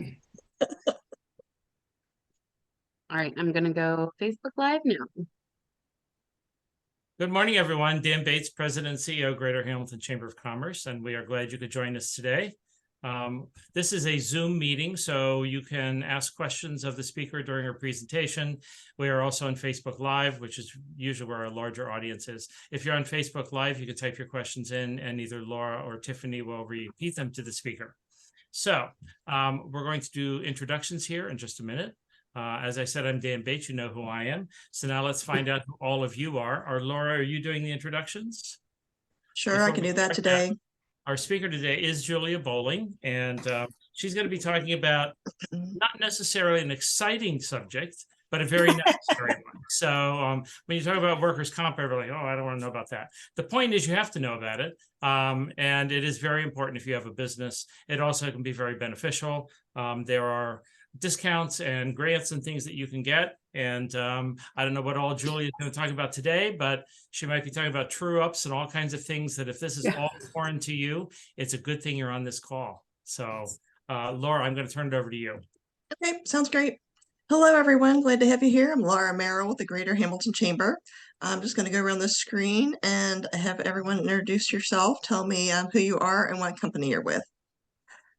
All right, I'm going to go Facebook Live now. Good morning, everyone. Dan Bates, President and CEO, Greater Hamilton Chamber of Commerce, and we are glad you could join us today. This is a Zoom meeting, so you can ask questions of the speaker during her presentation. We are also on Facebook Live, which is usually where our larger audience is. If you're on Facebook Live, you can type your questions in, and either Laura or Tiffany will repeat them to the speaker. So we're going to do introductions here in just a minute. As I said, I'm Dan Bates. You know who I am. So now let's find out who all of you are. Laura, are you doing the introductions? Sure, I can do that today. Our speaker today is Julia Bowling, and she's going to be talking about not necessarily an exciting subject, but a very necessary one. So when you talk about workers' comp, everybody's like, oh, I don't want to know about that. The point is you have to know about it, and it is very important if you have a business. It also can be very beneficial. There are discounts and grants and things that you can get. And I don't know what all Julia is going to talk about today, but she might be talking about true ups and all kinds of things that if this is all foreign to you, it's a good thing you're on this call. So Laura, I'm going to turn it over to you. Okay, sounds great. Hello, everyone. Glad to have you here. I'm Laura Merrill with the Greater Hamilton Chamber. I'm just going to go around the screen and have everyone introduce yourself. Tell me who you are and what company you're with.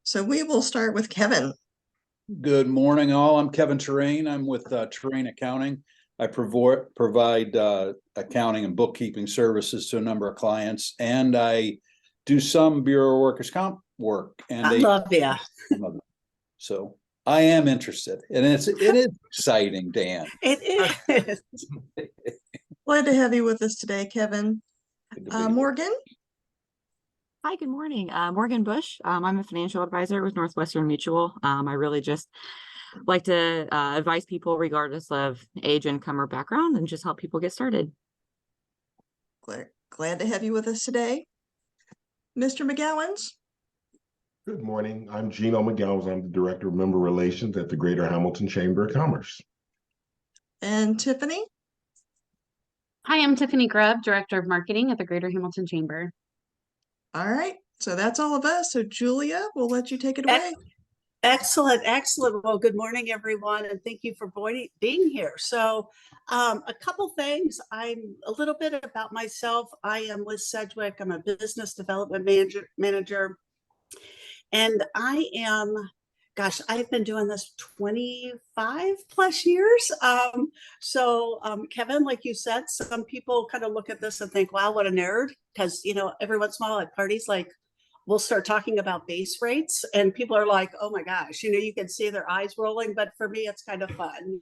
So we will start with Kevin. Good morning, all. I'm Kevin Terrain. I'm with Terrain Accounting. I provide accounting and bookkeeping services to a number of clients, and I do some Bureau of Workers' Comp work. And I love you. So I am interested, and it is exciting, Dan. It is. Glad to have you with us today, Kevin. Morgan. Hi, good morning. Morgan Bush. I'm a financial advisor with Northwestern Mutual. I really just like to advise people regardless of age, income, or background and just help people get started. Glad to have you with us today. Mr. McGowans. Good morning. I'm Gino McGowans. I'm the Director of Member Relations at the Greater Hamilton Chamber of Commerce. And Tiffany. Hi, I'm Tiffany Grubb, Director of Marketing at the Greater Hamilton Chamber. All right, so that's all of us. So Julia, we'll let you take it away. Excellent, excellent. Well, good morning, everyone, and thank you for being here. So a couple things. I'm a little bit about myself. I am with Sedgwick. I'm a business development manager. And I am, gosh, I've been doing this 25 plus years. Kevin, like you said, some people kind of look at this and think, wow, what a nerd. Because, you know, every once in a while at parties, like we'll start talking about base rates and people are like, oh my gosh, you know, you can see their eyes rolling. But for me, it's kind of fun.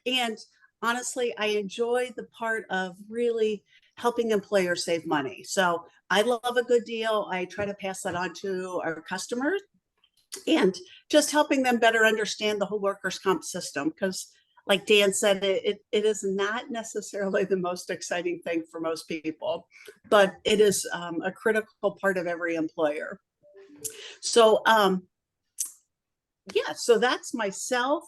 And honestly, I enjoy the part of really helping employers save money. So I love a good deal. I try to pass that on to our customers and just helping them better understand the whole workers' comp system. Because like Dan said, it is not necessarily the most exciting thing for most people, but it is a critical part of every employer. So yeah, so that's myself.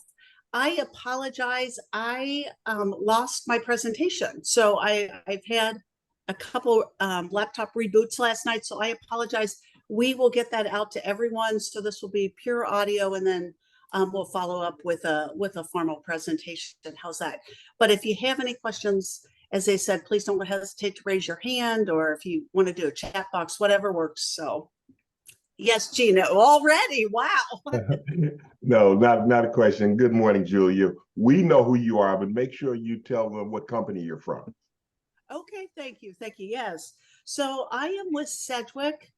I apologize. I lost my presentation. So I've had a couple laptop reboots last night. So I apologize. We will get that out to everyone. So this will be pure audio, and then we'll follow up with a formal presentation. How's that? But if you have any questions, as I said, please don't hesitate to raise your hand, or if you want to do a chat box, whatever works. So yes, Gina, already. Wow. No, not a question. Good morning, Julia. We know who you are, but make sure you tell them what company you're from. Okay, thank you. Thank you. Yes. So I am with Sedgwick.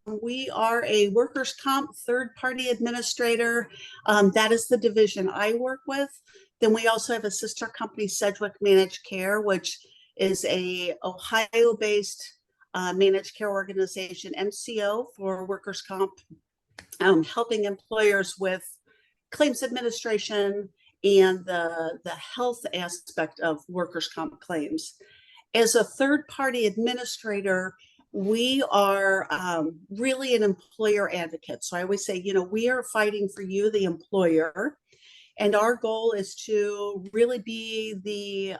We are a workers' comp third-party administrator. That is the division I work with. Then we also have a sister company, Sedgwick Managed Care, which is a Ohio-based managed care organization, MCO, for workers' comp, helping employers with claims administration and the health aspect of workers' comp claims. As a third-party administrator, we are really an employer advocate. So I always say, you know, we are fighting for you, the employer, and our goal is to really be the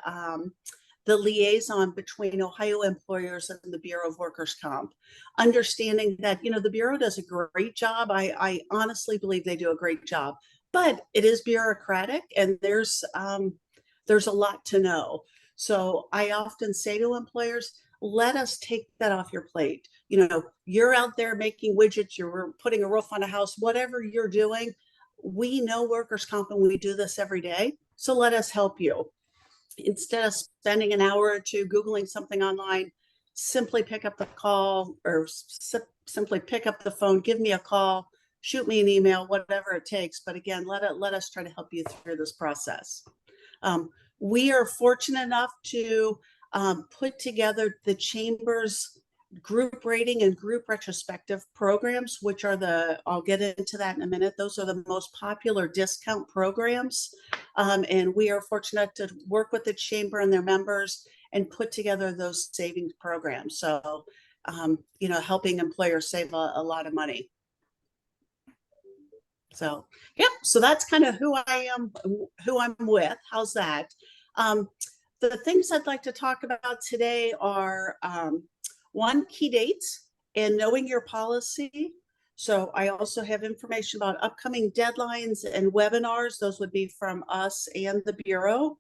the liaison between Ohio employers and the Bureau of Workers' Comp, understanding that, you know, the Bureau does a great job. I honestly believe they do a great job, but it is bureaucratic and there's a lot to know. So I often say to employers, let us take that off your plate. You know, you're out there making widgets, you're putting a roof on a house, whatever you're doing. We know workers' comp and we do this every day. So let us help you. Instead of spending an hour or two Googling something online, simply pick up the call or simply pick up the phone, give me a call, shoot me an email, whatever it takes. But again, let us try to help you through this process. We are fortunate enough to put together the Chamber's group rating and group retrospective programs, which are I'll get into that in a minute. Those are the most popular discount programs. And we are fortunate to work with the Chamber and their members and put together those savings programs. So, you know, helping employers save a lot of money. So, yep. So that's kind of who I am, who I'm with. How's that? The things I'd like to talk about today are one, key dates and knowing your policy. So I also have information about upcoming deadlines and webinars. Those would be from us and the Bureau.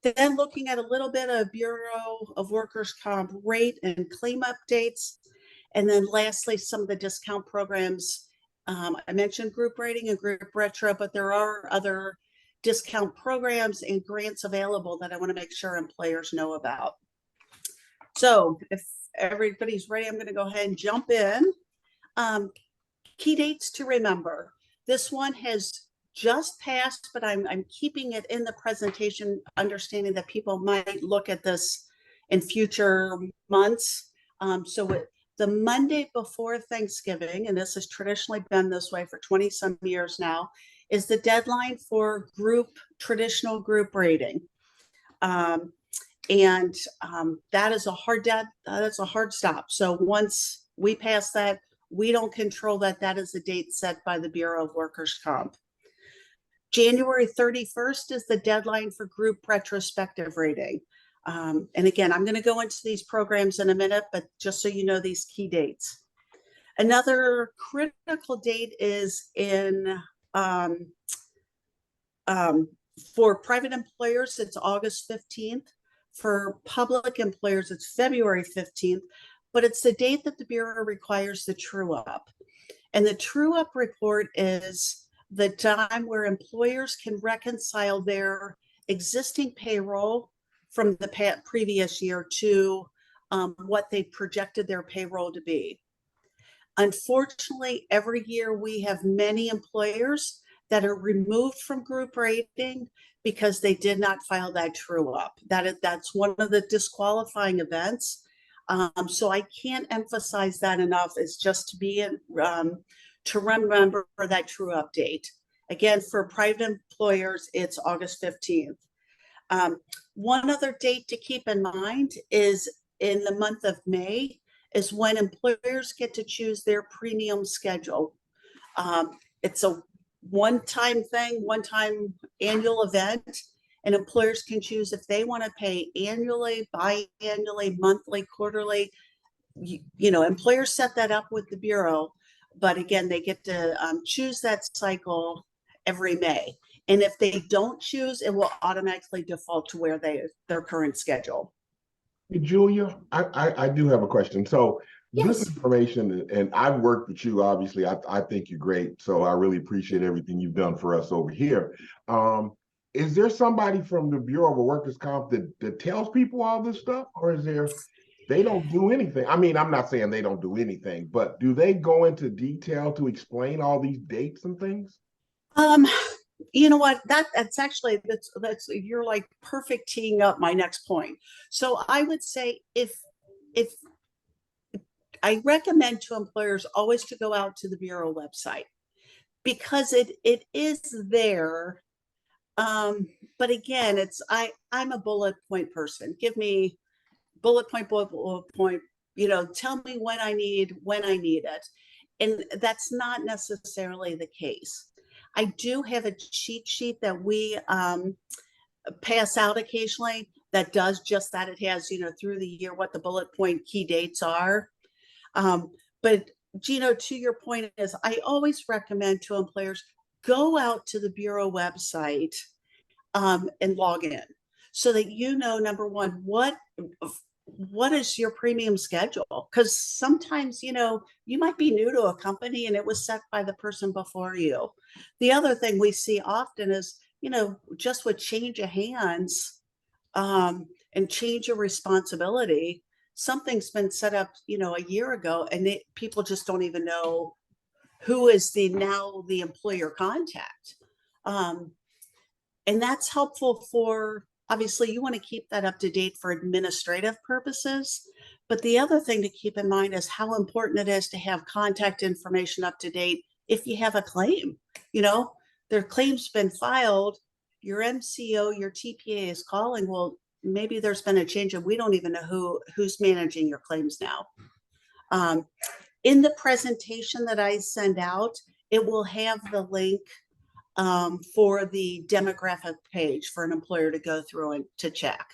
Then looking at a little bit of Bureau of Workers' Comp rate and claim updates. And then lastly, some of the discount programs. I mentioned group rating and group retro, but there are other discount programs and grants available that I want to make sure employers know about. So if everybody's ready, I'm going to go ahead and jump in. Key dates to remember. This one has just passed, but I'm keeping it in the presentation, understanding that people might look at this in future months. The Monday before Thanksgiving, and this has traditionally been this way for 20 some years now, is the deadline for traditional group rating. That is that's a hard stop. So once we pass that, we don't control that. That is the date set by the Bureau of Workers' Comp. January 31st is the deadline for group retrospective rating. And again, I'm going to go into these programs in a minute, but just so you know these key dates. Another critical date is for private employers, it's August 15th. For public employers, it's February 15th, but it's the date that the Bureau requires the true up. And the true up report is the time where employers can reconcile their existing payroll from the previous year to what they projected their payroll to be. Unfortunately, every year we have many employers that are removed from group rating because they did not file that true up. That's one of the disqualifying events. So I can't emphasize that enough. Is just to remember that true up date. Again, for private employers, it's August 15th. One other date to keep in mind is in the month of May is when employers get to choose their premium schedule. It's a one-time thing, one-time annual event, and employers can choose if they want to pay annually, biannually, monthly, quarterly. You know, employers set that up with the Bureau, but again, they get to choose that cycle every May. And if they don't choose, it will automatically default to where their current schedule. Hey, Julia, I do have a question. So Yes. this information, and I've worked with you, obviously, I think you're great. So I really appreciate everything you've done for us over here. Is there somebody from the Bureau of Workers' Comp that tells people all this stuff, or is they don't do anything? I mean, I'm not saying they don't do anything, but do they go into detail to explain all these dates and things? You know what, that's actually that's you're like perfect teeing up my next point. So I would say if I recommend to employers always to go out to the Bureau website because it is there. But again, I'm a bullet point person. Give me bullet point, you know, tell me when I need it. And that's not necessarily the case. I do have a cheat sheet that we pass out occasionally that does just that. It has, through the year, what the bullet point key dates are. But Gino, to your point is, I always recommend to employers, go out to the Bureau website and log in so that number one, what is your premium schedule? Because sometimes, you might be new to a company and it was set by the person before you. The other thing we see often is, just with change of hands and change of responsibility, something's been set up, a year ago, and people just don't even know who is the employer contact. And that's helpful for, obviously, you want to keep that up to date for administrative purposes. But the other thing to keep in mind is how important it is to have contact information up to date if you have a claim. Their claim's been filed, your MCO, your TPA is calling. Well, maybe there's been a change and we don't even know who's managing your claims now. In the presentation that I send out, it will have the link for the demographic page for an employer to go through and to check.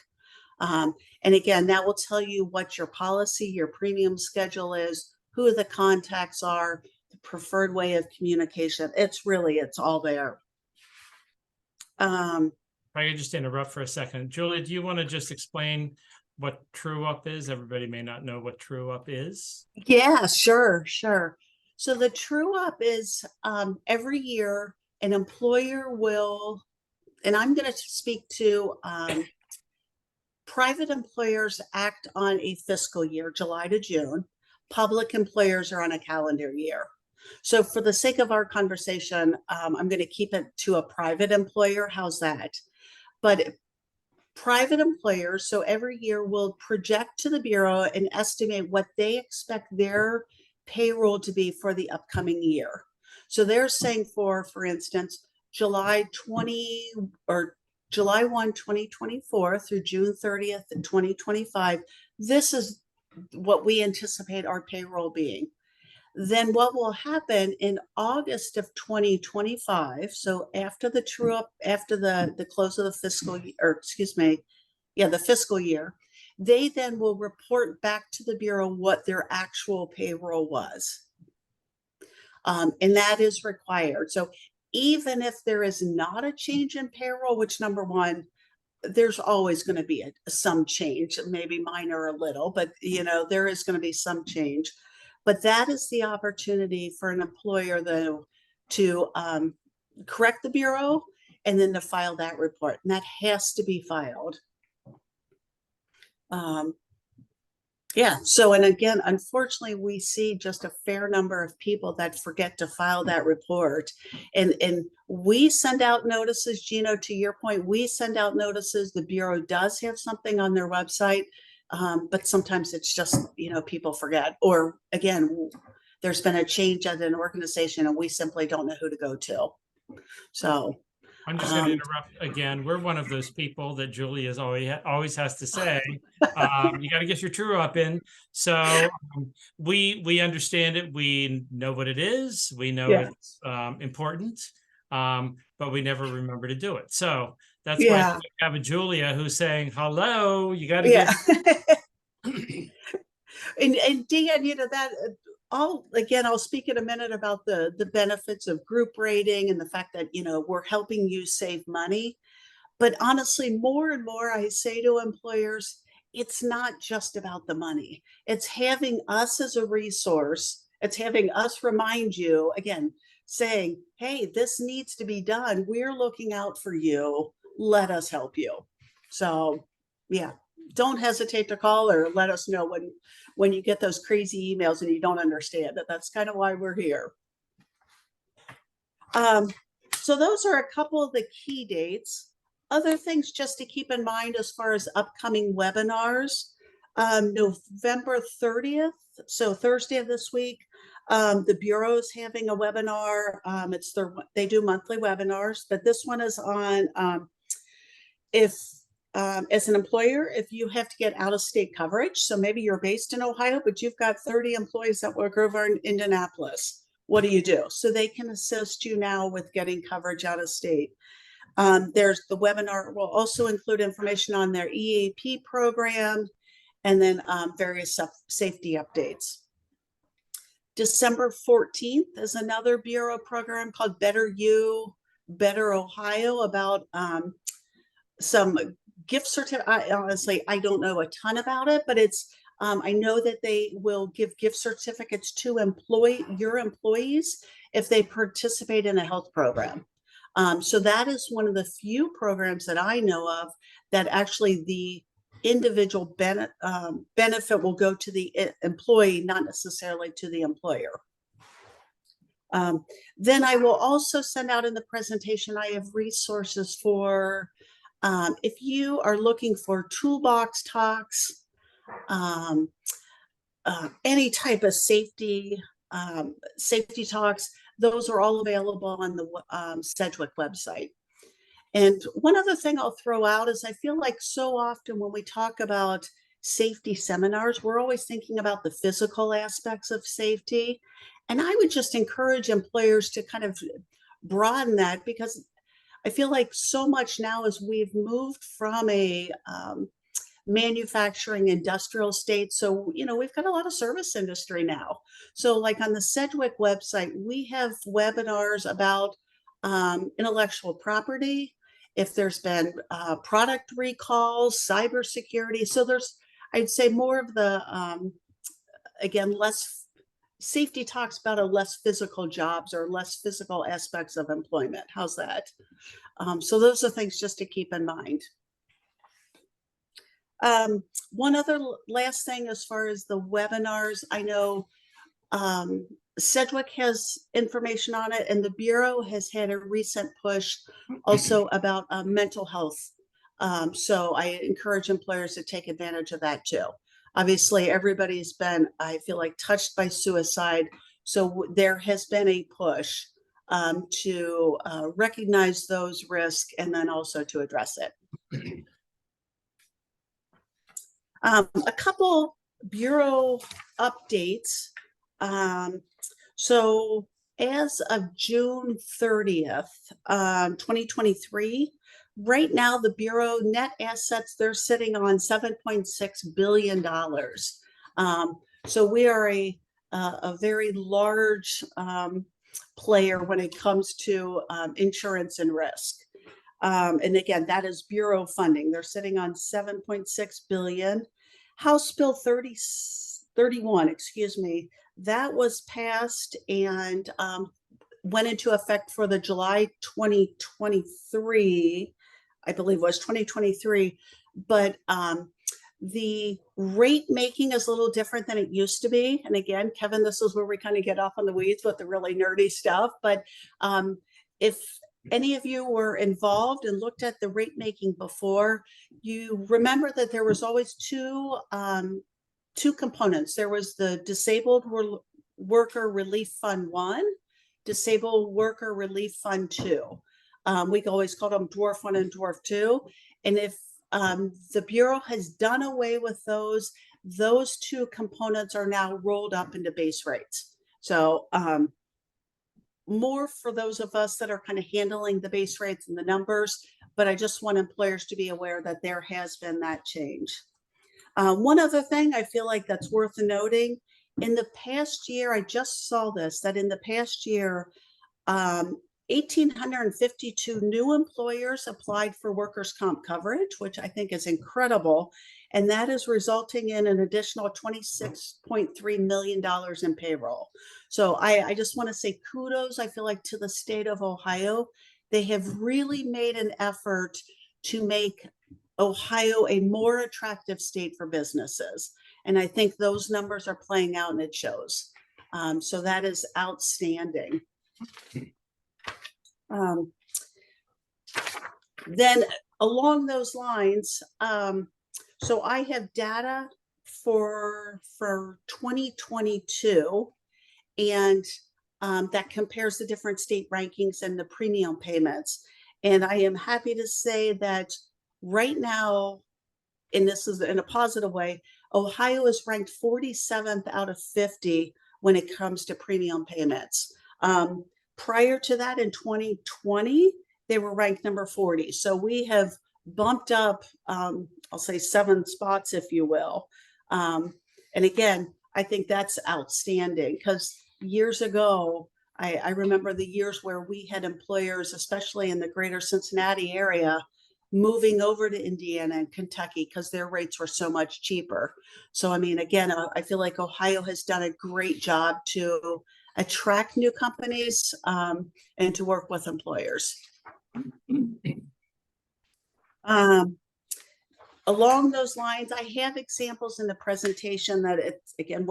And again, that will tell you what your policy, your premium schedule is, who the contacts are, the preferred way of communication. It's all there. If I could just interrupt for a second. Julia, do you want to just explain what true up is? Everybody may not know what true up is. Yeah, sure. So the true up is every year an employer will, and I'm going to speak to private employers act on a fiscal year, July to June. Public employers are on a calendar year. So for the sake of our conversation, I'm going to keep it to a private employer. How's that? But private employers, so every year will project to the Bureau and estimate what they expect their payroll to be for the upcoming year. So they're saying for instance, July 1, 2024 through June 30th, 2025, this is what we anticipate our payroll being. Then what will happen in August of 2025, so after the true up, after the close of the fiscal year, or excuse me, the fiscal year, they then will report back to the Bureau what their actual payroll was. And that is required. So even if there is not a change in payroll, which number one, there's always going to be some change, maybe minor a little, but there is going to be some change. But that is the opportunity for an employer, though, to correct the Bureau and then to file that report. And that has to be filed. So, and again, unfortunately, we see just a fair number of people that forget to file that report. And we send out notices, Gino, to your point, we send out notices. The Bureau does have something on their website. But sometimes it's just, people forget, or again, there's been a change at an organization and we simply don't know who to go to. So I'm just going to interrupt again. We're one of those people that Julie is always has to say, you got to get your true up in. So we understand it. We know what it is. We know it's important, but we never remember to do it. So that's why we have a Julia who's saying, hello, you got to get. And Dan, that I'll speak in a minute about the benefits of group rating and the fact that, we're helping you save money. But honestly, more and more I say to employers, it's not just about the money. It's having us as a resource. It's having us remind you, again, saying, hey, this needs to be done. We're looking out for you. Let us help you. So, don't hesitate to call or let us know when you get those crazy emails and you don't understand it. That's kind of why we're here. So those are a couple of the key dates. Other things just to keep in mind as far as upcoming webinars. November 30th, so Thursday of this week, the Bureau is having a webinar. They do monthly webinars, but this one is on as an employer, if you have to get out-of-state coverage, so maybe you're based in Ohio, but you've got 30 employees that work over in Indianapolis, what do you do? So they can assist you now with getting coverage out of state. There's the webinar will also include information on their EAP program and then various safety updates. December 14th is another Bureau program called Better You, Better Ohio about some gift certificate. Honestly, I don't know a ton about it, but it's I know that they will give gift certificates to your employees if they participate in a health program. So that is one of the few programs that I know of that actually the individual benefit will go to the employee, not necessarily to the employer. Then I will also send out in the presentation, I have resources for if you are looking for toolbox talks, any type of safety talks, those are all available on the Sedgwick website. And one other thing I'll throw out is I feel like so often when we talk about safety seminars, we're always thinking about the physical aspects of safety. And I would just encourage employers to kind of broaden that, because I feel like so much now as we've moved from a manufacturing industrial state. So, we've got a lot of service industry now. So like on the Sedgwick website, we have webinars about intellectual property, if there's been product recalls, cybersecurity. So there's, I'd say, more of the, again, less safety talks about a less physical jobs or less physical aspects of employment. How's that? So those are things just to keep in mind. One other last thing as far as the webinars, I know Sedgwick has information on it, and the Bureau has had a recent push also about mental health. So I encourage employers to take advantage of that too. Obviously, everybody's been, I feel like, touched by suicide. So there has been a push to recognize those risks and then also to address it. A couple Bureau updates. So as of June 30th, 2023, right now the Bureau net assets, they're sitting on $7.6 billion. So we are a very large player when it comes to insurance and risk. And again, that is Bureau funding. They're sitting on $7.6 billion. House Bill 31, excuse me, that was passed and went into effect for the July 2023, I believe was 2023. But the rate making is a little different than it used to be. And again, Kevin, this is where we kind of get off on the weeds with the really nerdy stuff. But if any of you were involved and looked at the rate making before, you remember that there was always two components. There was the Disabled Worker Relief Fund 1, Disabled Worker Relief Fund 2. We always called them Dwarf 1 and Dwarf 2. And if the Bureau has done away with those two components are now rolled up into base rates. So more for those of us that are kind of handling the base rates and the numbers, but I just want employers to be aware that there has been that change. One other thing I feel like that's worth noting, in the past year, I just saw this, that in the past year, 1,852 new employers applied for workers' comp coverage, which I think is incredible. And that is resulting in an additional $26.3 million in payroll. So I just want to say kudos, I feel like, to the state of Ohio. They have really made an effort to make Ohio a more attractive state for businesses. And I think those numbers are playing out and it shows. So that is outstanding. Then along those lines, so I have data for 2022, and that compares the different state rankings and the premium payments. And I am happy to say that right now, and this is in a positive way, Ohio is ranked 47th out of 50 when it comes to premium payments. Prior to that, in 2020, they were ranked number 40. So we have bumped up, I'll say 7 spots, if you will. And again, I think that's outstanding because years ago, I remember the years where we had employers, especially in the greater Cincinnati area, moving over to Indiana and Kentucky because their rates were so much cheaper. So, I mean, again, I feel like Ohio has done a great job to attract new companies and to work with employers. Along those lines, I have examples in the presentation that it's, again,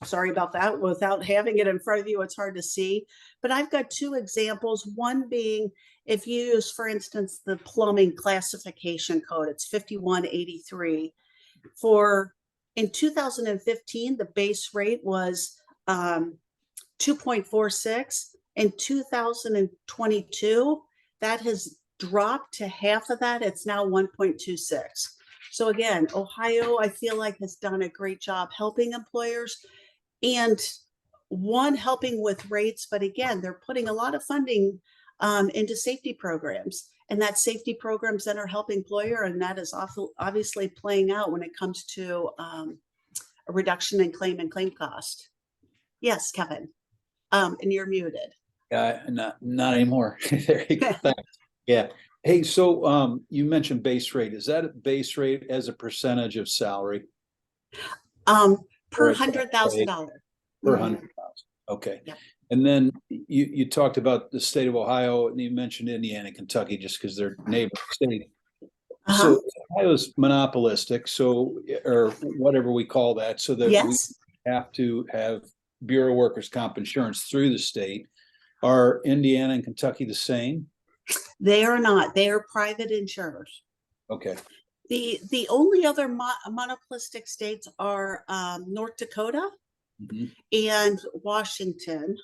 sorry about that, without having it in front of you, it's hard to see. But I've got 2 examples, one being if you use, for instance, the plumbing classification code, it's 5183. In 2015, the base rate was 2.46. In 2022, that has dropped to half of that. It's now 1.26. So again, Ohio, I feel like, has done a great job helping employers and helping with rates. But again, they're putting a lot of funding into safety programs, and that safety programs then are helping employer, and that is obviously playing out when it comes to a reduction in claim and claim cost. Yes, Kevin, and you're muted. Not anymore. There you go. Thanks. Yeah. Hey, so you mentioned base rate. Is that a base rate as a percentage of salary? Per $100,000. Per 100,000. Okay. Yep. And then you talked about the state of Ohio, and you mentioned Indiana, Kentucky, just because they're neighboring state. So Ohio's monopolistic, so, or whatever we call that, so that Yes. we have to have Bureau of Workers' Comp insurance through the state. Are Indiana and Kentucky the same? They are not. They are private insurers. Okay. The only other monopolistic states are North Dakota and Washington.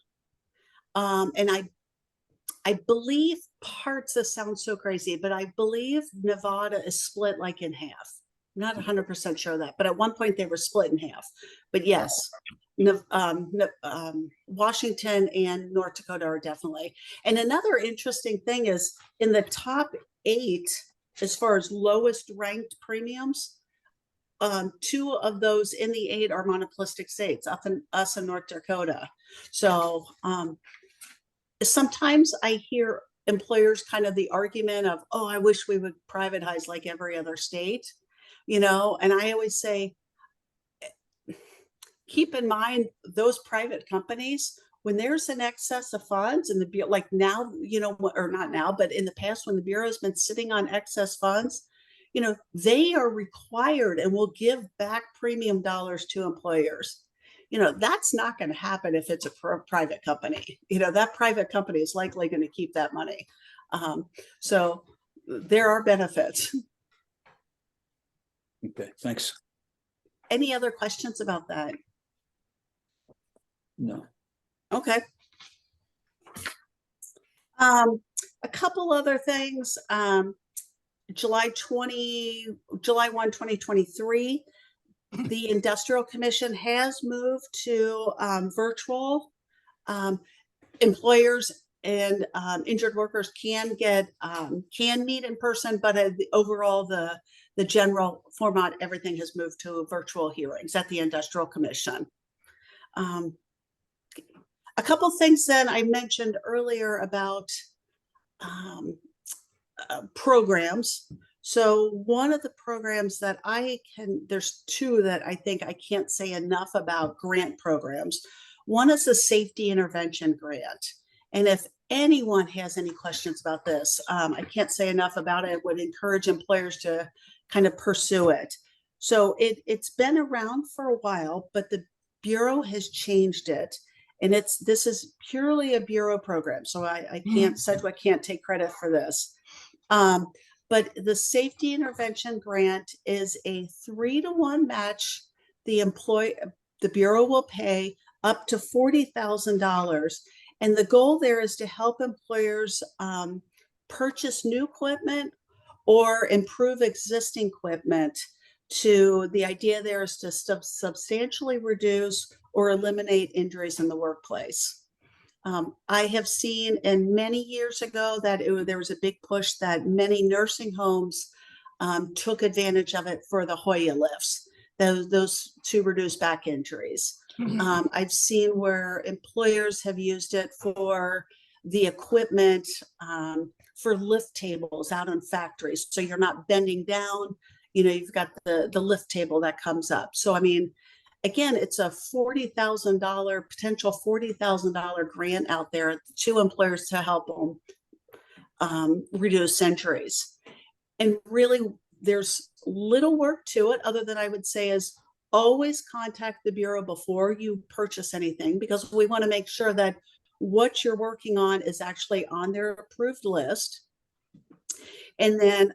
And I believe parts, this sounds so crazy, but I believe Nevada is split like in half. I'm not 100% sure of that, but at one point they were split in half. But yes, Washington and North Dakota are definitely. And another interesting thing is in the top 8, as far as lowest ranked premiums, 2 of those in the 8 are monopolistic states, us in North Dakota. So sometimes I hear employers kind of the argument of, oh, I wish we would privatize like every other state, and I always say, keep in mind those private companies, when there's an excess of funds and like now, or not now, but in the past, when the Bureau has been sitting on excess funds, they are required and will give back premium dollars to employers. That's not going to happen if it's a private company. That private company is likely going to keep that money. So there are benefits. Okay, thanks. Any other questions about that? No. Okay. A couple other things. July 1, 2023, the Industrial Commission has moved to virtual. Employers and injured workers can meet in person, but overall the general format, everything has moved to virtual hearings at the Industrial Commission. A couple things that I mentioned earlier about programs. So one of the programs that there's 2 that I think I can't say enough about, grant programs. One is the Safety Intervention Grant. And if anyone has any questions about this, I can't say enough about it. I would encourage employers to kind of pursue it. So it's been around for a while, but the Bureau has changed it. And this is purely a Bureau program. So Sedgwick can't take credit for this. But the Safety Intervention Grant is a 3-to-1 match. The Bureau will pay up to $40,000. And the goal there is to help employers purchase new equipment or improve existing equipment. The idea there is to substantially reduce or eliminate injuries in the workplace. I have seen in many years ago that there was a big push that many nursing homes took advantage of it for the Hoya lifts, those to reduce back injuries. I've seen where employers have used it for the equipment for lift tables out in factories. So you're not bending down, you've got the lift table that comes up. So, I mean, again, it's a $40,000 potential $40,000 grant out there to employers to help them reduce injuries. And really, there's little work to it other than I would say is always contact the Bureau before you purchase anything, because we want to make sure that what you're working on is actually on their approved list. And then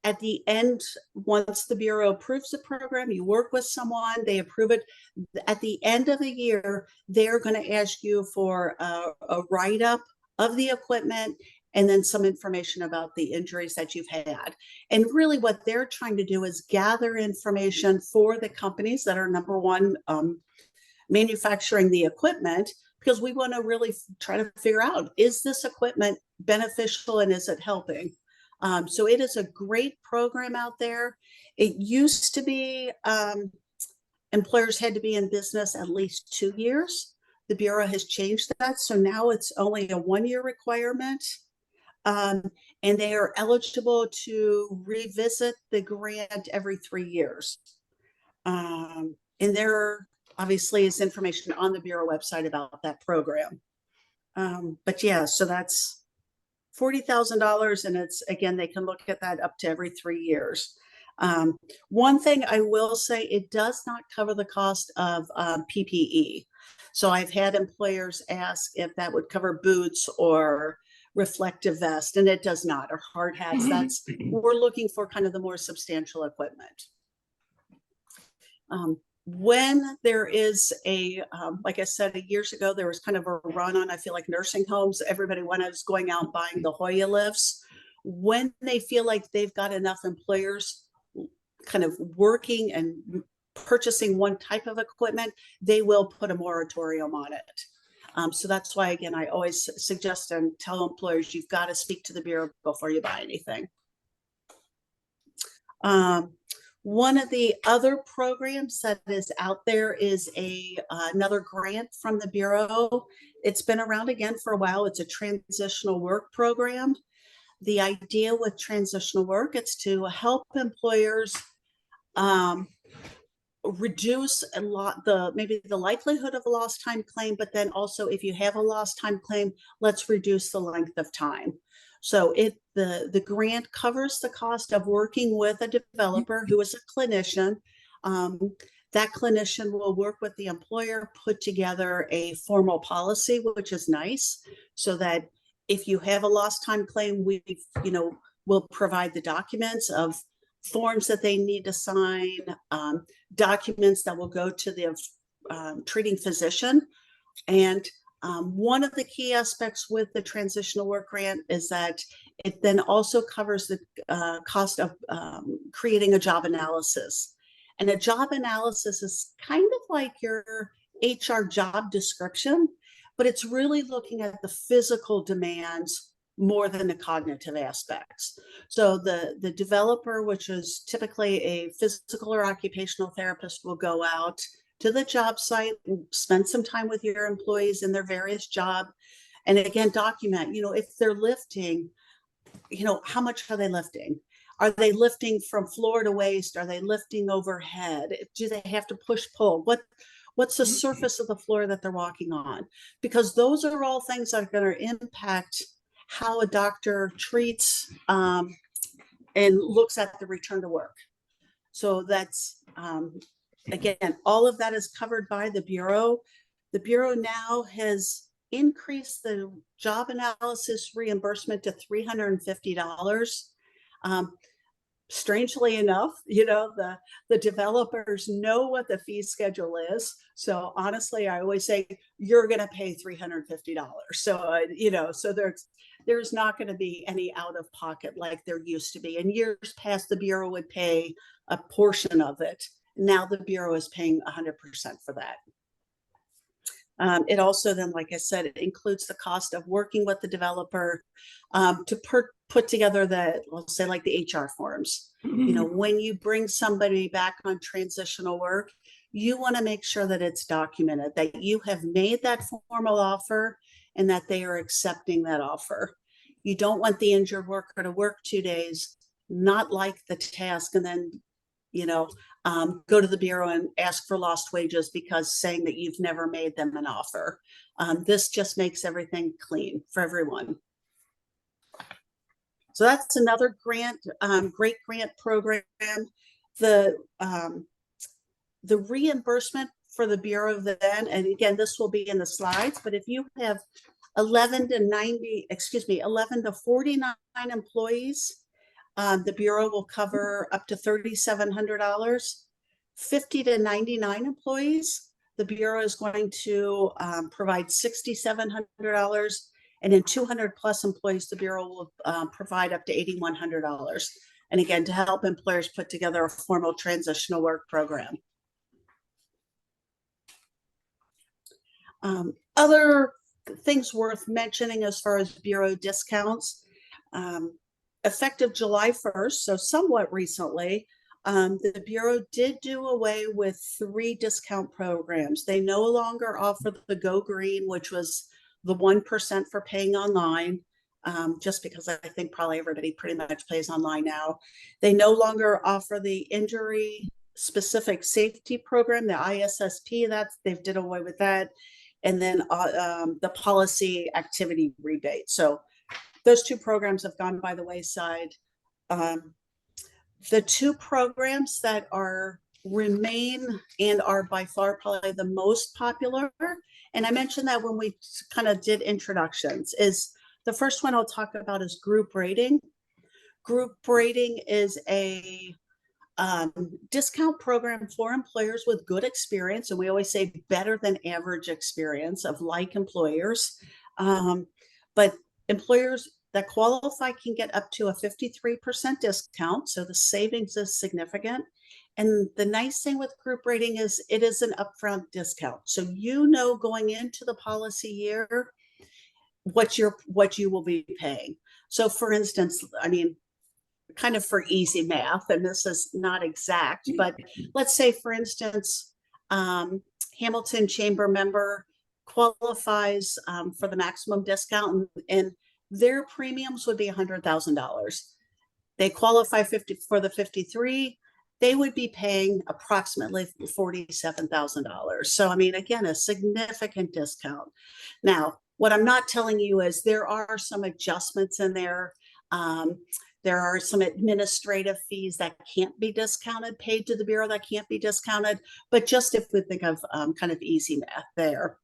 at the end, once the Bureau approves the program, you work with someone, they approve it. At the end of the year, they're going to ask you for a write-up of the equipment and then some information about the injuries that you've had. And really what they're trying to do is gather information for the companies that are number one manufacturing the equipment, because we want to really try to figure out, is this equipment beneficial and is it helping? So it is a great program out there. It used to be employers had to be in business at least 2 years. The Bureau has changed that. So now it's only a 1-year requirement. And they are eligible to revisit the grant every 3 years. And there obviously is information on the Bureau website about that program. But yeah, so that's $40,000, and it's, again, they can look at that up to every 3 years. One thing I will say, it does not cover the cost of PPE. So I've had employers ask if that would cover boots or reflective vest, and it does not, or hard hats. That's, we're looking for kind of the more substantial equipment. When there is a, like I said, years ago, there was kind of a run on, I feel like, nursing homes. Everybody was going out buying the Hoya lifts. When they feel like they've got enough employers kind of working and purchasing one type of equipment, they will put a moratorium on it. So that's why, again, I always suggest and tell employers, you've got to speak to the Bureau before you buy anything. One of the other programs that is out there is another grant from the Bureau. It's been around again for a while. It's a transitional work program. The idea with transitional work, it's to help employers reduce a lot maybe the likelihood of a lost time claim, but then also if you have a lost time claim, let's reduce the length of time. So the grant covers the cost of working with a developer who is a clinician. That clinician will work with the employer, put together a formal policy, which is nice, so that if you have a lost time claim, we'll provide the documents of forms that they need to sign, documents that will go to the treating physician. And one of the key aspects with the transitional work grant is that it then also covers the cost of creating a job analysis. And a job analysis is kind of like your HR job description, but it's really looking at the physical demands more than the cognitive aspects. So the developer, which is typically a physical or occupational therapist, will go out to the job site and spend some time with your employees in their various job. And again, document, if they're lifting, how much are they lifting? Are they lifting from floor to waist? Are they lifting overhead? Do they have to push pull? What's the surface of the floor that they're walking on? Because those are all things that are going to impact how a doctor treats and looks at the return to work. So that's, again, all of that is covered by the Bureau. The Bureau now has increased the job analysis reimbursement to $350. Strangely enough, the developers know what the fee schedule is. So honestly, I always say you're going to pay $350. So, so there's not going to be any out of pocket like there used to be. In years past, the Bureau would pay a portion of it. Now the Bureau is paying 100% for that. It also then, like I said, it includes the cost of working with the developer to put together the, let's say like the HR forms. You know, when you bring somebody back on transitional work, you want to make sure that it's documented, that you have made that formal offer and that they are accepting that offer. You don't want the injured worker to work 2 days, not like the task, and then, you know, go to the Bureau and ask for lost wages because saying that you've never made them an offer. This just makes everything clean for everyone. So that's another grant, great grant program. The reimbursement for the Bureau then, and again, this will be in the slides, but if you have 11 to 49 employees, the Bureau will cover up to $3,700. 50 to 99 employees, the Bureau is going to provide $6,700. And in 200 plus employees, the Bureau will provide up to $8,100. And again, to help employers put together a formal transitional work program. Other things worth mentioning as far as Bureau discounts, effective July 1st, so somewhat recently, the Bureau did do away with 3 discount programs. They no longer offer the Go Green, which was the 1% for paying online, just because I think probably everybody pretty much pays online now. They no longer offer the injury specific safety program, the ISSP, they've did away with that. And then the policy activity rebate. So those 2 programs have gone by the wayside. The 2 programs that remain and are by far probably the most popular, and I mentioned that when we kind of did introductions, is the first one I'll talk about is group rating. Group rating is a discount program for employers with good experience, and we always say better than average experience of like employers, but employers that qualify can get up to a 53% discount, so the savings is significant. And the nice thing with group rating is it is an upfront discount, so you know going into the policy year what you will be paying. So for instance, I mean, kind of for easy math, and this is not exact, but let's say, for instance, Hamilton Chamber member qualifies for the maximum discount, and their premiums would be $100,000. They qualify for the 53, they would be paying approximately $47,000. So, I mean, again, a significant discount. Now, what I'm not telling you is there are some adjustments in there. There are some administrative fees that can't be discounted, paid to the Bureau that can't be discounted, but just if we think of kind of easy math there.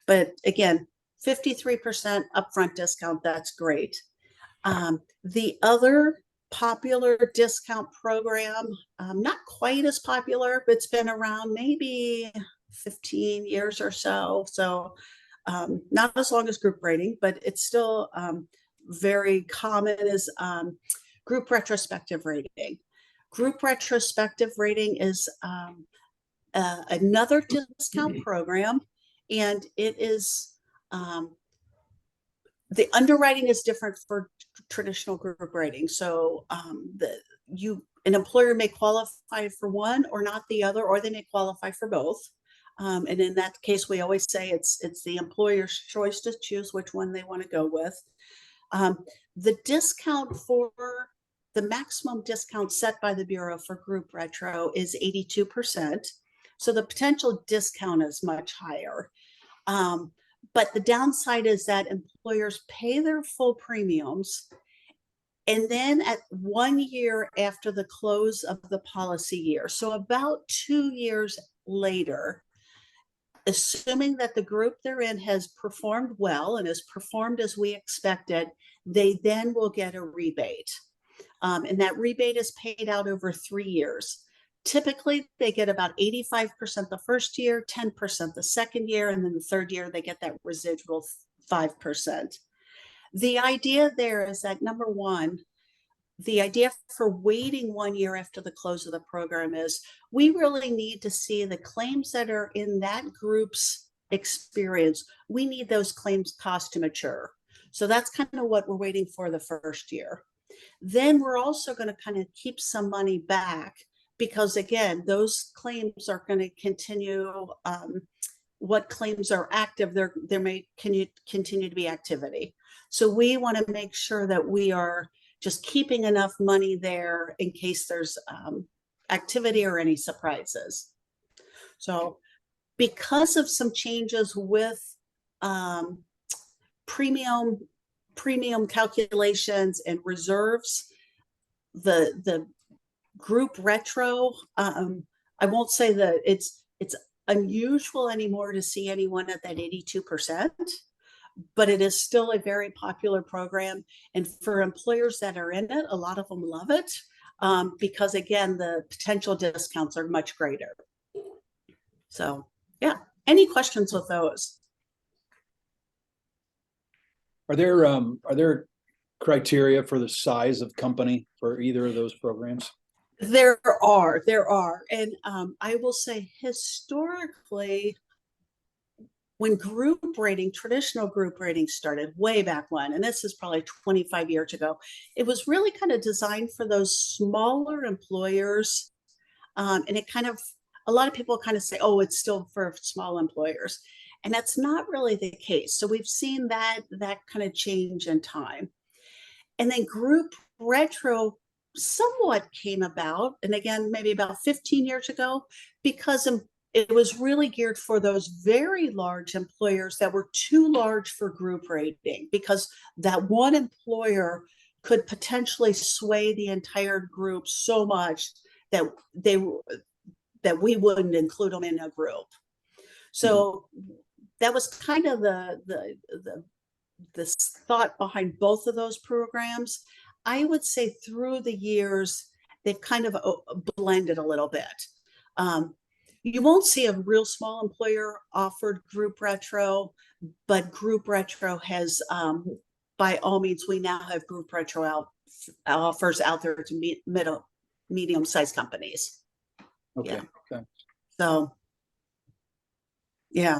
But again, 53% upfront discount, that's great. The other popular discount program, not quite as popular, but it's been around maybe 15 years or so. So not as long as group rating, but it's still very common, is group retrospective rating. Group retrospective rating is another discount program, and it is the underwriting is different for traditional group rating. So an employer may qualify for one or not the other, or they may qualify for both. And in that case, we always say it's the employer's choice to choose which one they want to go with. The discount for the maximum discount set by the Bureau for group retro is 82%. So the potential discount is much higher. But the downside is that employers pay their full premiums, and then at 1 year after the close of the policy year, so about 2 years later, assuming that the group they're in has performed well and has performed as we expected, they then will get a rebate. And that rebate is paid out over 3 years. Typically, they get about 85% the first year, 10% the second year, and then the third year, they get that residual 5%. The idea there is that, number one, the idea for waiting 1 year after the close of the program is we really need to see the claims that are in that group's experience, we need those claims costs to mature. So that's kind of what we're waiting for the first year. Then we're also going to kind of keep some money back because, again, those claims are going to continue. What claims are active, there may continue to be activity. So we want to make sure that we are just keeping enough money there in case there's activity or any surprises. So because of some changes with premium calculations and reserves, the group retro, I won't say that it's unusual anymore to see anyone at that 82%, but it is still a very popular program. And for employers that are in it, a lot of them love it because, again, the potential discounts are much greater. So, yeah, any questions with those? Are there criteria for the size of company for either of those programs? There are. And I will say historically, when group rating, traditional group rating started way back when, and this is probably 25 years ago, it was really kind of designed for those smaller employers. And it kind of, a lot of people kind of say, oh, it's still for small employers. And that's not really the case. So we've seen that kind of change in time. And then group retro somewhat came about, and again, maybe about 15 years ago, because it was really geared for those very large employers that were too large for group rating, because that one employer could potentially sway the entire group so much that we wouldn't include them in a group. So that was kind of the thought behind both of those programs. I would say through the years, they've kind of blended a little bit. You won't see a real small employer offered group retro, but group retro has, by all means, we now have group retro offers out there to medium-sized companies. Okay. Yeah. Thanks. So, yeah.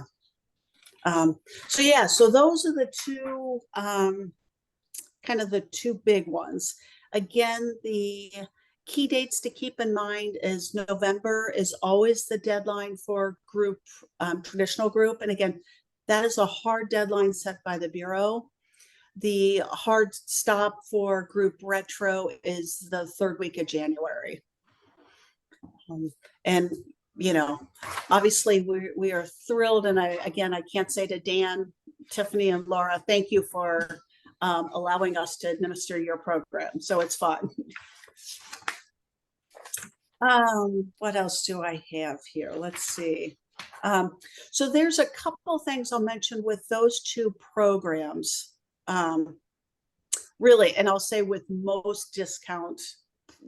So those are the two, kind of the two big ones. Again, the key dates to keep in mind is November is always the deadline for group, traditional group. And again, that is a hard deadline set by the Bureau. The hard stop for group retro is the third week of January. And, you know, obviously we are thrilled. And I can't say to Dan, Tiffany, and Laura, thank you for allowing us to administer your program. So it's fun. What else do I have here? Let's see. So there's a couple things I'll mention with those two programs. Really, and I'll say with most discount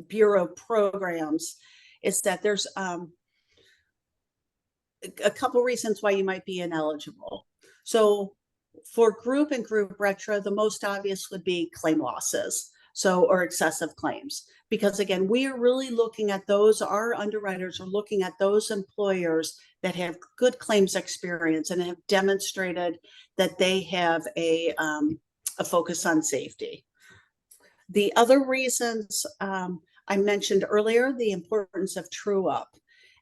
Bureau programs, is that there's a couple reasons why you might be ineligible. So for group and group retro, the most obvious would be claim losses, or excessive claims, because again, we are really looking at those, our underwriters are looking at those employers that have good claims experience and have demonstrated that they have a focus on safety. The other reasons I mentioned earlier, the importance of true up.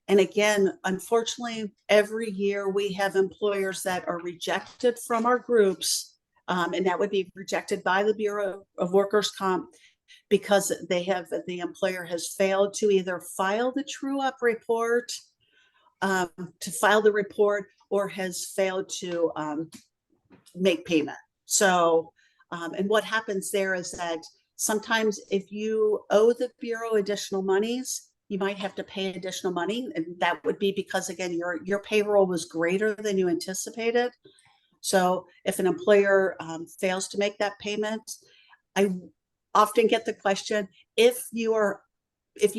And again, unfortunately, every year we have employers that are rejected from our groups, and that would be rejected by the Bureau of Workers' Comp because the employer has failed to either file the true up report, or has failed to make payment. So, and what happens there is that sometimes if you owe the Bureau additional monies, you might have to pay additional money, and that would be because, again, your payroll was greater than you anticipated. So if an employer fails to make that payment, I often get the question, if you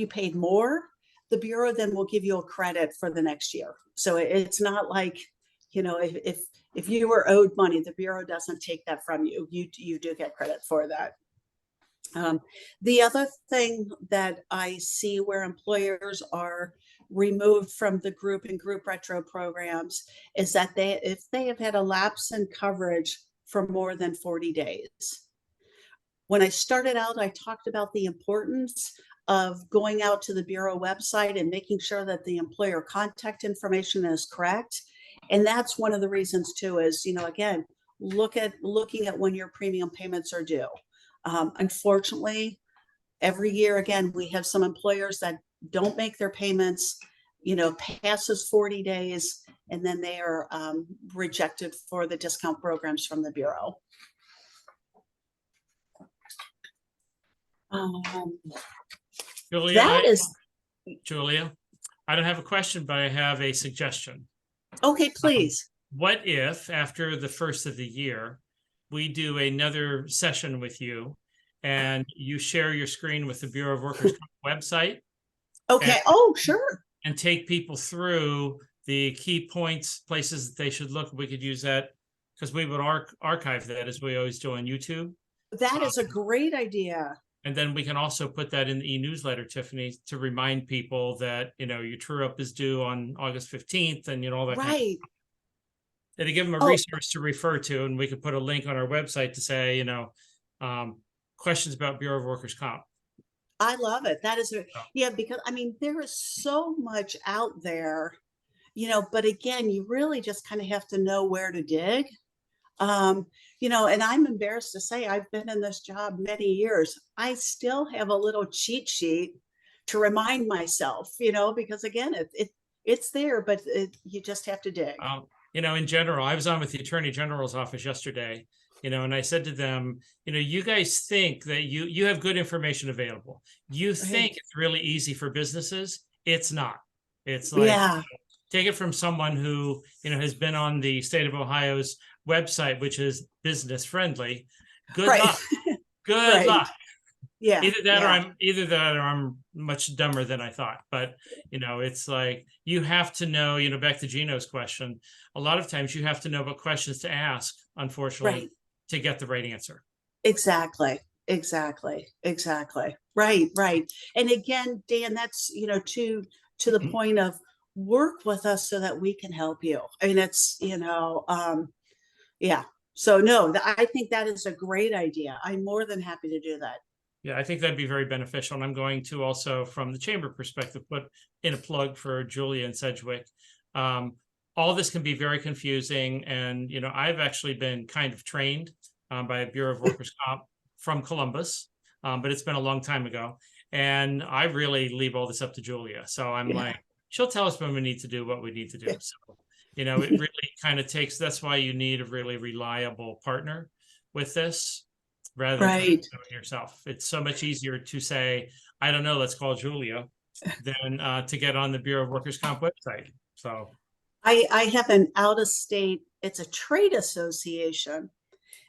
paid more, the Bureau then will give you a credit for the next year. So it's not like, you know, if you were owed money, the Bureau doesn't take that from you. You do get credit for that. The other thing that I see where employers are removed from the group and group retro programs is that if they have had a lapse in coverage for more than 40 days. When I started out, I talked about the importance of going out to the Bureau website and making sure that the employer contact information is correct. And that's one of the reasons too, is, again, looking at when your premium payments are due. Unfortunately, every year, again, we have some employers that don't make their payments, passes 40 days, and then they are rejected for the discount programs from the Bureau. Julia, Julia, I don't have a question, but I have a suggestion. Okay, please. What if after the first of the year, we do another session with you and you share your screen with the Bureau of Workers' website? Okay. Sure. And take people through the key points, places that they should look. We could use that because we would archive that as we always do on YouTube. That is a great idea. And then we can also put that in the e-newsletter, Tiffany, to remind people that, your true up is due on August 15th and, all that. Right. And to give them a resource to refer to, and we could put a link on our website to say, questions about Bureau of Workers' Comp. I love it. That is, because there is so much out there, but again, you really just kind of have to know where to dig. And I'm embarrassed to say I've been in this job many years. I still have a little cheat sheet to remind myself, because again, it's there, but you just have to dig. In general, I was on with the Attorney General's office yesterday, and I said to them, you guys think that you have good information available. You think it's really easy for businesses. It's not. It's like, take it from someone who, has been on the state of Ohio's website, which is business friendly. Good luck. Good luck. Yeah. Either that or I'm much dumber than I thought. But, it's like, you have to know, back to Gino's question, a lot of times you have to know what questions to ask, unfortunately, to get the right answer. Exactly. Right. And again, Dan, that's, to the point of work with us so that we can help you. I mean, it's, So no, I think that is a great idea. I'm more than happy to do that. Yeah, I think that'd be very beneficial. And I'm going to also, from the chamber perspective, put in a plug for Julia and Sedgwick. All this can be very confusing. And, I've actually been kind of trained by a Bureau of Workers' Comp from Columbus, but it's been a long time ago. And I really leave all this up to Julia. So I'm like, she'll tell us when we need to do what we need to do. So, it really kind of takes, that's why you need a really reliable partner with this rather than doing it yourself. It's so much easier to say, I don't know, let's call Julia, than to get on the Bureau of Workers' Comp website. So I have an out-of-state, it's a trade association.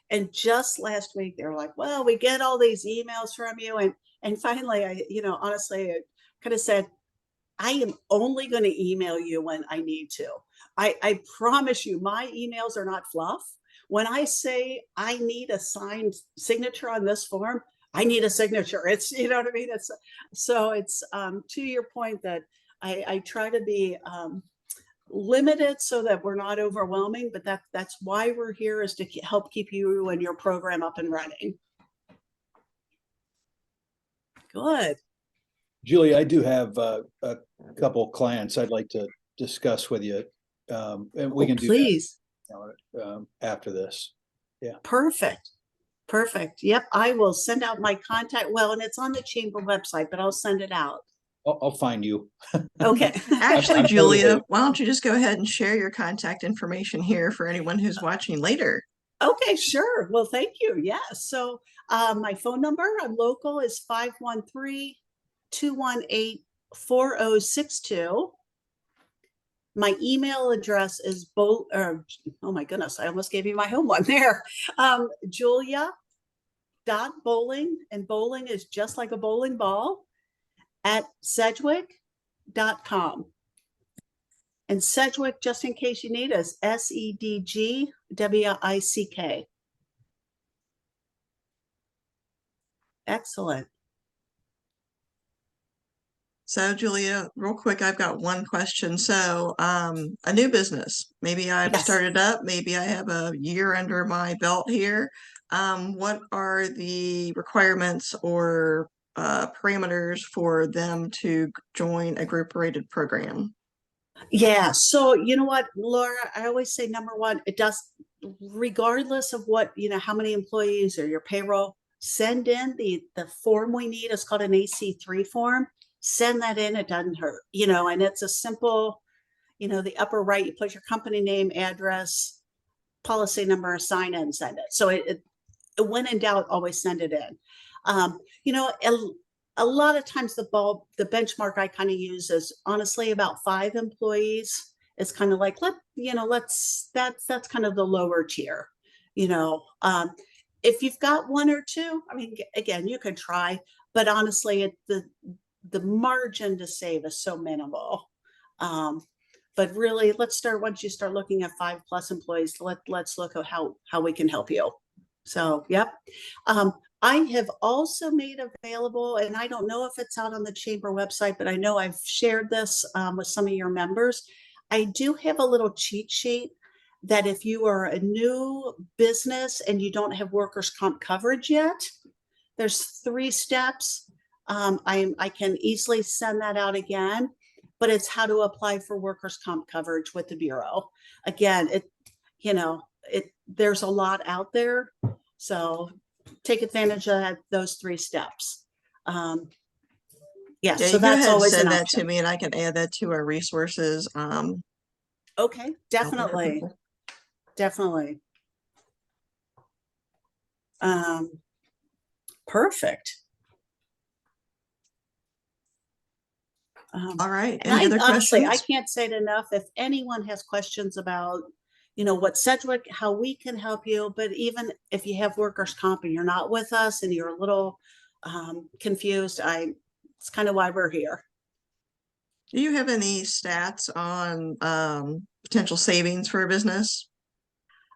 And just last week, they were like, well, we get all these emails from you. And finally, I honestly, I could have said, I am only going to email you when I need to. I promise you, my emails are not fluff. When I say I need a signed signature on this form, I need a signature. It's, you know what I mean? It's to your point that I try to be limited so that we're not overwhelming, but that's why we're here, is to help keep you and your program up and running. Good. Julie, I do have a couple clients I'd like to discuss with you. And we can do that after this. Yeah. Perfect. Yep. I will send out my contact. Well, and it's on the chamber website, but I'll send it out. I'll find you. Okay. Actually, Julia, why don't you just go ahead and share your contact information here for anyone who's watching later? Okay, sure. Well, thank you. Yes. So my phone number, I'm local, is 513-218-4062. My email address is oh my goodness, I almost gave you my home one there. Julia.bowling, and bowling is just like a bowling ball, at Sedgwick.com. And Sedgwick, just in case you need, is Sedgwick. Excellent. So Julia, real quick, I've got one question. So, a new business, maybe I've Yes. started up, maybe I have a year under my belt here. What are the requirements or parameters for them to join a group rated program? Yeah, so you know what, Laura, I always say number one, it does, regardless of what, how many employees or your payroll, send in the form we need. It's called an AC3 form. Send that in, it doesn't hurt, and it's a simple, the upper right, you put your company name, address, policy number, sign in, send it. So when in doubt, always send it in. A lot of times the benchmark I kind of use is honestly about 5 employees. It's kind of like, that's kind of the lower tier, if you've got 1 or 2, I mean, again, you could try, but honestly, the margin to save is so minimal. But really, once you start looking at 5+ employees, let's look at how we can help you. So, yep. I have also made available, and I don't know if it's out on the chamber website, but I know I've shared this with some of your members. I do have a little cheat sheet that if you are a new business and you don't have workers' comp coverage yet, there's 3 steps. I can easily send that out again, but it's how to apply for workers' comp coverage with the Bureau. Again, there's a lot out there, so take advantage of those 3 steps. Yeah, so go that's ahead and always an send that option. to me and I can add that to our resources. Okay, definitely. Definitely. Perfect. All right. And Any other honestly, I questions? can't say it enough. If anyone has questions about, what Sedgwick, how we can help you, but even if you have workers' comp and you're not with us and you're a little confused, it's kind of why we're here. Do you have any stats on potential savings for a business?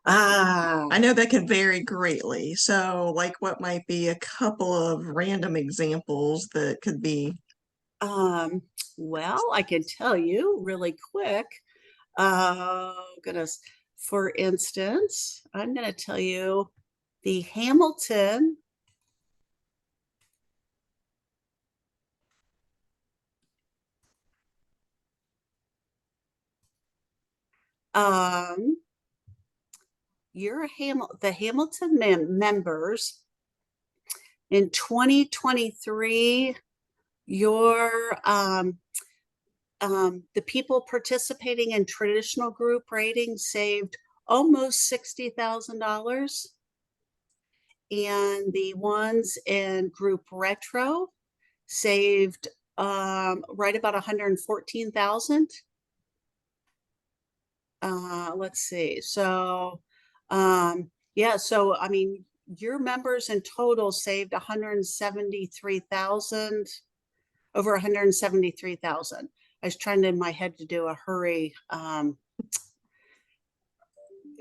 I know that can vary greatly. So, like, what might be a couple of random examples that could be? Well, I can tell you really quick. Oh, goodness. For instance, I'm going to tell you the Hamilton the Hamilton members in 2023, the people participating in traditional group rating saved almost $60,000, and the ones in group retro saved right about 114,000. Let's see. So, yeah. So, I mean, your members in total saved 173,000, over 173,000. I was trying in my head to do a hurry.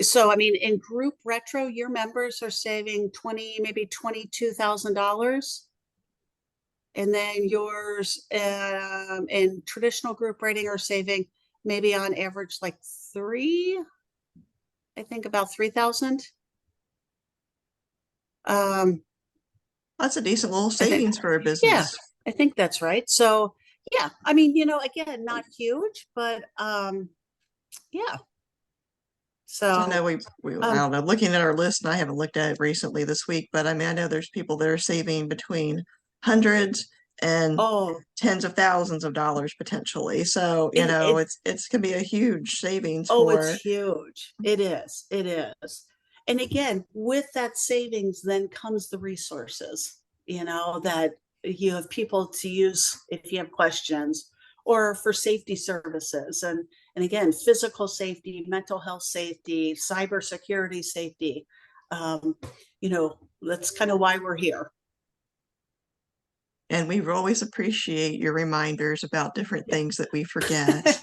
So, I mean, in group retro, your members are saving maybe $22,000. And then yours in traditional group rating are saving maybe on average like about 3,000. That's a decent little savings for a business. Yeah, I think that's right. So yeah, I mean, again, not huge, but yeah. So I know I don't know, looking at our list, and I haven't looked at it recently this week, but I mean, I know there's people that are saving between hundreds and tens of thousands of dollars potentially. So, it's can be a huge savings it's huge. It is. It is. And again, with that savings, then comes the resources, that you have people to use if you have questions, or for safety services. And again, physical safety, mental health safety, cybersecurity safety. That's kind of why we're here. And we always appreciate your reminders about different things that we forget.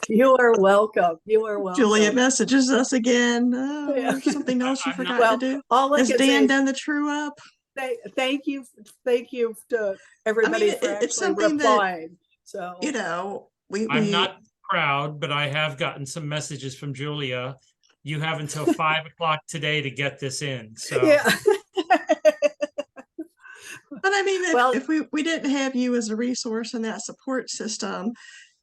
You are welcome. You are welcome. Julia messages us again. Oh, there's something else you forgot to do. Has Dan done the true up? Thank you to everybody for it's actually something that, replying. So you know, I'm not proud, but I have gotten some messages from Julia. You have until 5 o'clock today to get this in. So yeah. but I mean, Well- if we didn't have you as a resource in that support system,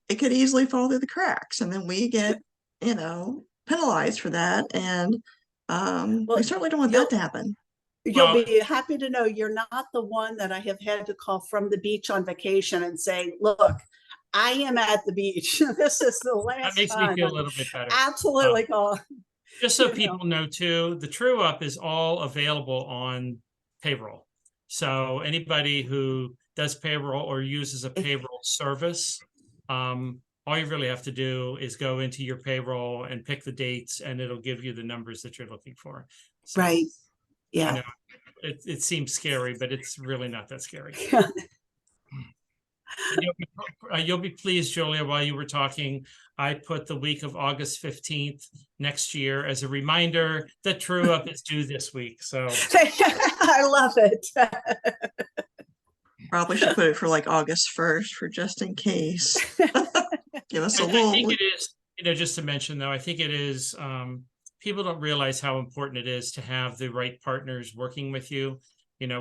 it could easily fall through the cracks, and then we get, you know, penalized for that. And Well, we certainly don't want that to happen. You'll Well- be happy to know you're not the one that I have had to call from the beach on vacation and say, look, I am at the beach. This is the last that makes time. me feel a I'm little bit better. absolutely call. Just so you know. people know too, the true up is all available on payroll. So anybody who does payroll or uses a payroll service, all you really have to do is go into your payroll and pick the dates, and it'll give you the numbers that you're looking for. So, Right. Yeah. you know, it seems scary, but it's really not that scary. And you'll be pleased, Julia, while you were talking, I put the week of August 15th next year as a reminder that True Up is due this week. So I love it. Probably should put it for like August 1st for just in case. Give us a I little. think it is, just to mention though, I think it is, people don't realize how important it is to have the right partners working with you.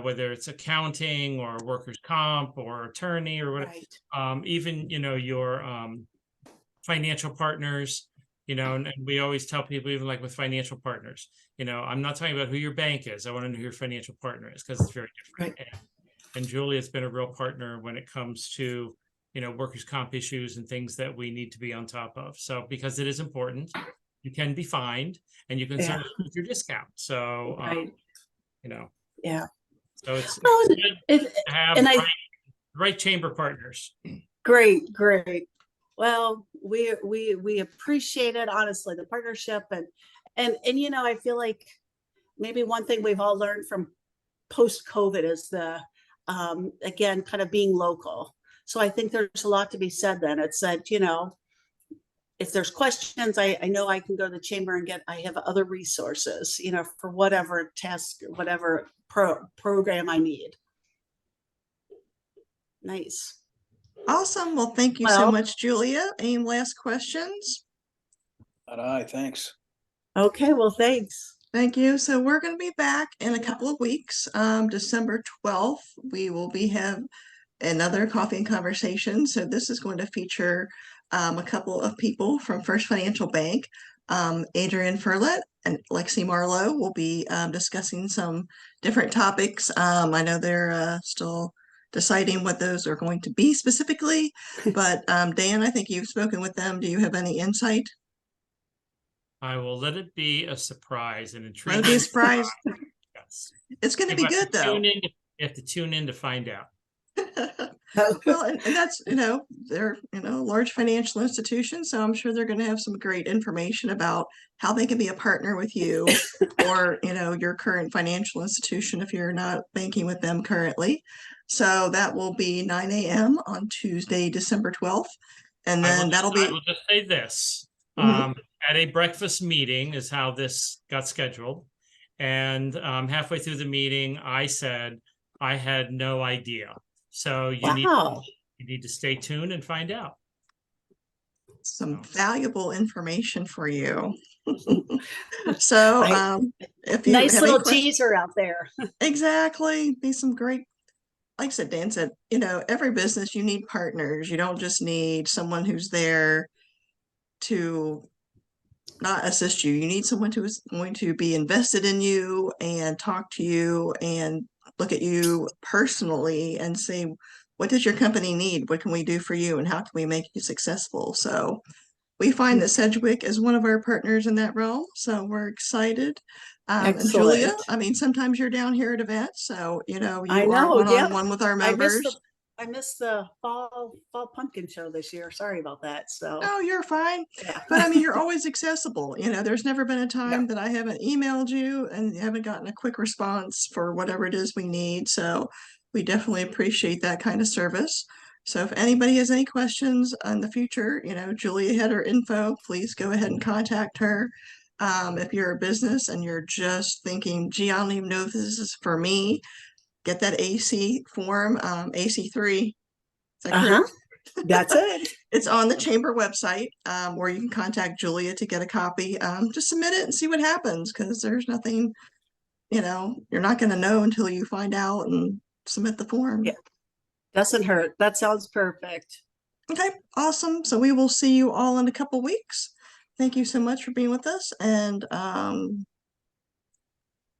Whether it's accounting or workers' comp or attorney or whatever, Right. even, your financial partners, and we always tell people, even like with financial partners, I'm not talking about who your bank is. I want to know who your financial partner is, because it's very different. Right. And Julia's been a real partner when it comes to, workers' comp issues and things that we need to be on top of. So, because it is important, you can be fined and you can Yeah. certainly lose your discount. So, Right. Yeah. So it's Well, good to have and the right chamber partners. Great. Well, we appreciate it, honestly, the partnership, and I feel like maybe one thing we've all learned from post-COVID is the again, kind of being local. So I think there's a lot to be said then. It's that, if there's questions, I know I can go to the chamber and I have other resources, for whatever task, whatever program I need. Nice. Awesome. Well, thank you so Well- much, Julia. Any last questions? Aye, thanks. Okay, well, thanks. Thank you. So we're going to be back in a couple of weeks. December 12th, we will have another coffee and conversation. So this is going to feature a couple of people from First Financial Bank. Adrian Furlet and Lexi Marlowe will be discussing some different topics. I know they're still deciding what those are going to be specifically, but Dan, I think you've spoken with them. Do you have any insight? I will let it be a surprise and Let intriguing. it be a surprise. Yes. It's going to be good though. You have to tune in to find out. Well, and that's, they're, large financial institutions, so I'm sure they're going to have some great information about how they can be a partner with you or, your current financial institution if you're not banking with them currently. So that will be 9 a.m. on Tuesday, December 12th. And then I will just say this. Mhm. At a breakfast meeting is how this got scheduled. And halfway through the meeting, I said, I had no idea. So you need to stay tuned and find out. Some valuable information for you. So if you Nice have little any questions, teaser out there. exactly, be some great, like I said, Dan said, every business you need partners. You don't just need someone who's there to not assist you. You need someone who is going to be invested in you and talk to you and look at you personally and say, what does your company need? What can we do for you? And how can we make you successful? So we find that Sedgwick is one of our partners in that realm. So we're excited. And Julia, Excellent. I mean, sometimes you're down here at events. So, you I are know, one-on-one with our members. I missed the fall pumpkin show this year. Sorry about that. So No, you're fine. yeah. But I mean, you're always accessible. There's never been a time that I haven't emailed you and haven't gotten a quick response for whatever it is we need. So we definitely appreciate that kind of service. So if anybody has any questions in the future, Julia had her info, please go ahead and contact her. If you're a business and you're just thinking, gee, I don't even know if this is for me, get that AC form, AC3. Is that Uh-huh. correct? That's it. It's on the chamber website, or you can contact Julia to get a copy. Just submit it and see what happens, because there's nothing, you're not going to know until you find out and submit the form. Yeah. Doesn't hurt. That sounds perfect. Okay, awesome. So we will see you all in a couple weeks. Thank you so much for being with us. And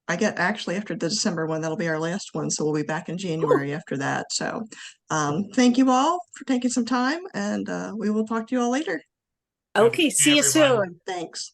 I get actually after the December one, that'll be our last one. So we'll be back in January after that. So thank you all for taking some time, and we will talk to you all later. Okay, see you everyone. soon. Thanks.